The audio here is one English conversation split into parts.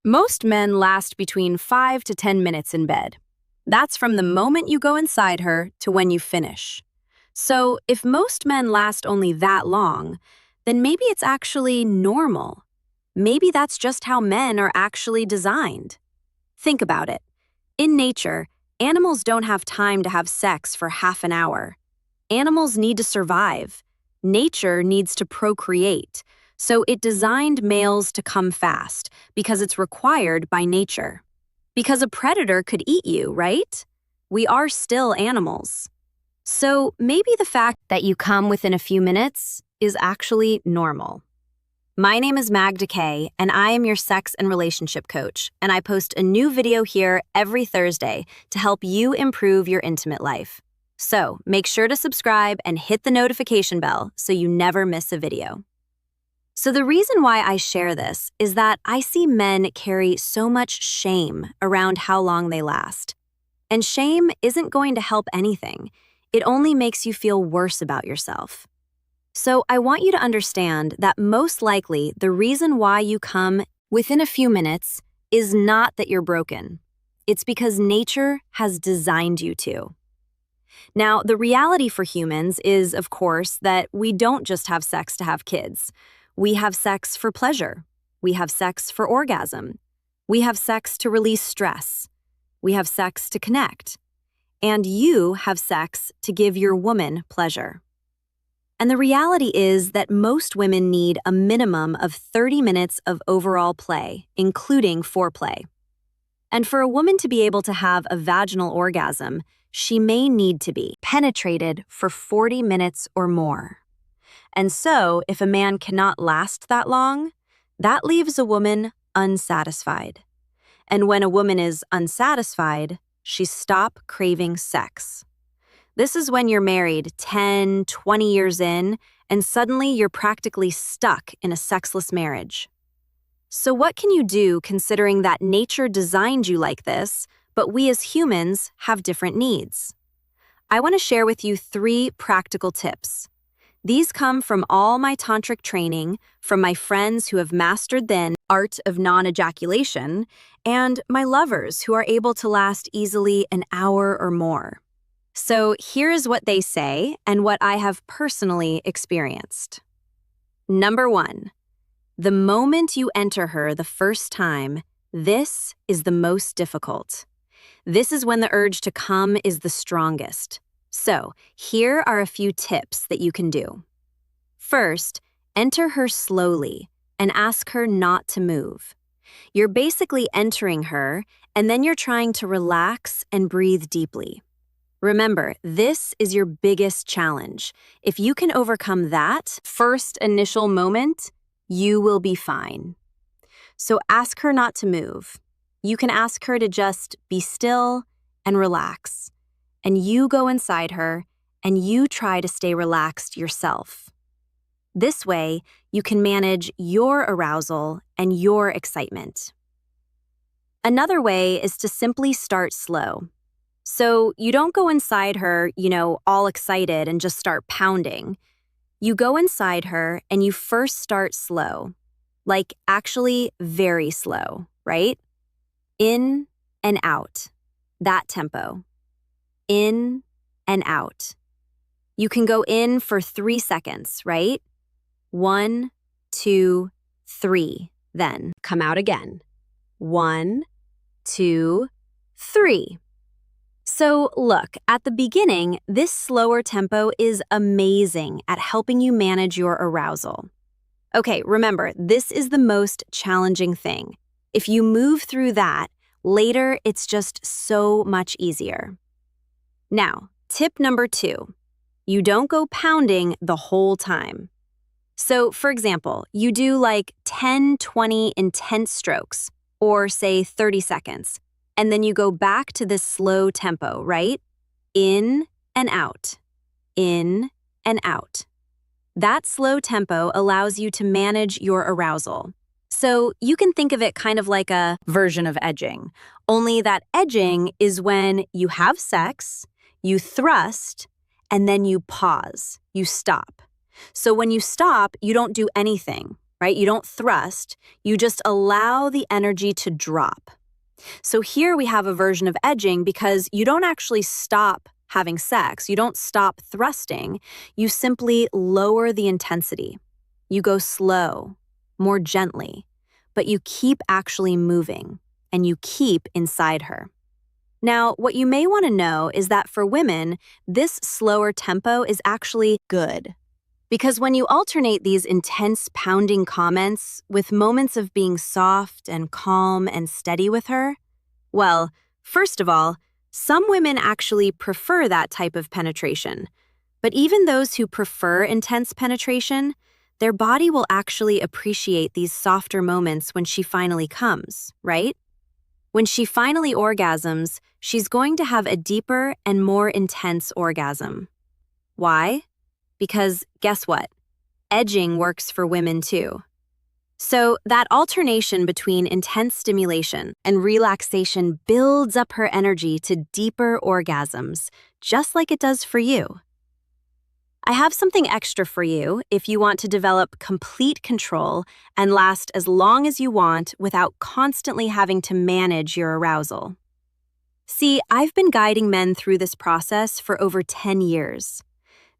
Most men last between 5 to 10 minutes in bed. That's from the moment you go inside her to when you finish. So, if most men last only that long, then maybe it's actually normal. Maybe that's just how men are actually designed. Think about it. In nature, animals don't have time to have sex for half an hour. Animals need to survive. Nature needs to procreate. So it designed males to come fast because it's required by nature. Because a predator could eat you, right? We are still animals. So maybe the fact that you come within a few minutes is actually normal. My name is Magda Kay, and I am your sex and relationship coach, and I post a new video here every Thursday to help you improve your intimate life. So make sure to subscribe and hit the notification bell so you never miss a video. So the reason why I share this is that I see men carry so much shame around how long they last. And shame isn't going to help anything. It only makes you feel worse about yourself. So I want you to understand that most likely the reason why you come within a few minutes is not that you're broken. It's because nature has designed you to. Now, the reality for humans is, of course, that we don't just have sex to have kids. We have sex for pleasure. We have sex for orgasm. We have sex to release stress. We have sex to connect. And you have sex to give your woman pleasure. And the reality is that most women need a minimum of 30 minutes of overall play, including foreplay. And for a woman to be able to have a vaginal orgasm, she may need to be penetrated for 40 minutes or more. And so, if a man cannot last that long, that leaves a woman unsatisfied. And when a woman is unsatisfied, she stops craving sex. This is when you're married 10, 20 years in, and suddenly you're practically stuck in a sexless marriage. So what can you do considering that nature designed you like this, but we as humans have different needs? I want to share with you 3 practical tips. These come from all my tantric training, from my friends who have mastered the art of non-ejaculation, and my lovers who are able to last easily an hour or more. So here is what they say and what I have personally experienced. Number 1, the moment you enter her the first time, this is the most difficult. This is when the urge to come is the strongest. So, here are a few tips that you can do. First, enter her slowly and ask her not to move. You're basically entering her, and then you're trying to relax and breathe deeply. Remember, this is your biggest challenge. If you can overcome that first initial moment, you will be fine. So ask her not to move. You can ask her to just be still and relax. And you go inside her, and you try to stay relaxed yourself. This way, you can manage your arousal and your excitement. Another way is to simply start slow. So you don't go inside her, all excited and just start pounding. You go inside her and you first start slow, like actually very slow, right? In and out, that tempo. In and out. You can go in for 3 seconds, right? 1, 2, 3. Then come out again. 1, 2, 3. So look, at the beginning, this slower tempo is amazing at helping you manage your arousal. Okay, remember, this is the most challenging thing. If you move through that, later it's just so much easier. Now, tip number 2, you don't go pounding the whole time. So, for example, you do like 10, 20 intense strokes, or say 30 seconds, and then you go back to this slow tempo, right? In and out, in and out. That slow tempo allows you to manage your arousal. So you can think of it kind of like a version of edging, only that edging is when you have sex, you thrust, and then you pause, you stop. So when you stop, you don't do anything. right? You don't thrust, you just allow the energy to drop. So here we have a version of edging because you don't actually stop having sex, you don't stop thrusting, you simply lower the intensity. You go slow, more gently, but you keep actually moving and you keep inside her. Now, what you may want to know is that for women, this slower tempo is actually good. Because when you alternate these intense pounding comments with moments of being soft and calm and steady with her, well, first of all, some women actually prefer that type of penetration. But even those who prefer intense penetration, their body will actually appreciate these softer moments when she finally comes, right? When she finally orgasms, she's going to have a deeper and more intense orgasm. Why? Because guess what? Edging works for women too. So that alternation between intense stimulation and relaxation builds up her energy to deeper orgasms, just like it does for you. I have something extra for you if you want to develop complete control and last as long as you want without constantly having to manage your arousal. See, I've been guiding men through this process for over 10 years.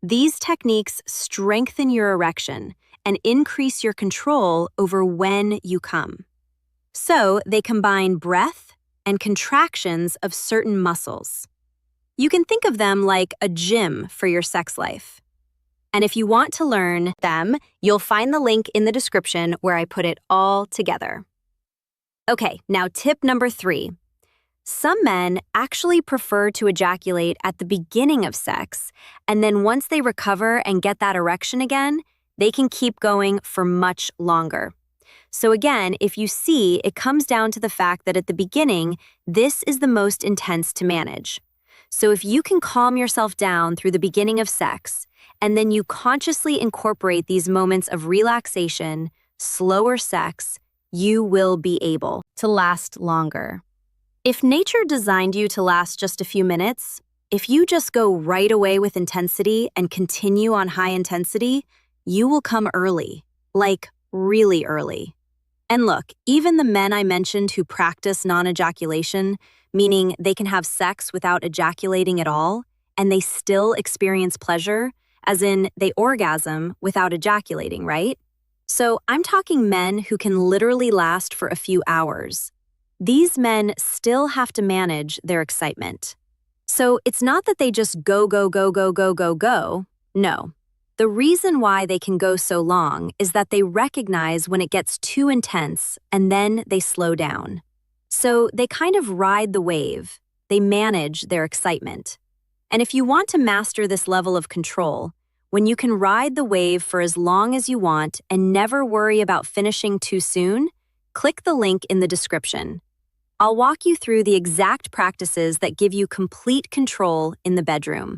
These techniques strengthen your erection and increase your control over when you come. So they combine breath and contractions of certain muscles. You can think of them like a gym for your sex life. And if you want to learn them, you'll find the link in the description where I put it all together. Okay, now tip number 3. Some men actually prefer to ejaculate at the beginning of sex, and then once they recover and get that erection again, they can keep going for much longer. So again, if you see, it comes down to the fact that at the beginning, this is the most intense to manage. So if you can calm yourself down through the beginning of sex, and then you consciously incorporate these moments of relaxation, slower sex, you will be able to last longer. If nature designed you to last just a few minutes, if you just go right away with intensity and continue on high intensity, you will come early, like really early. And look, even the men I mentioned who practice non-ejaculation, meaning they can have sex without ejaculating at all, and they still experience pleasure, as in they orgasm without ejaculating, right? So I'm talking men who can literally last for a few hours. These men still have to manage their excitement. So it's not that they just go. No. The reason why they can go so long is that they recognize when it gets too intense and then they slow down. So they kind of ride the wave. They manage their excitement. And if you want to master this level of control, when you can ride the wave for as long as you want and never worry about finishing too soon, click the link in the description. I'll walk you through the exact practices that give you complete control in the bedroom.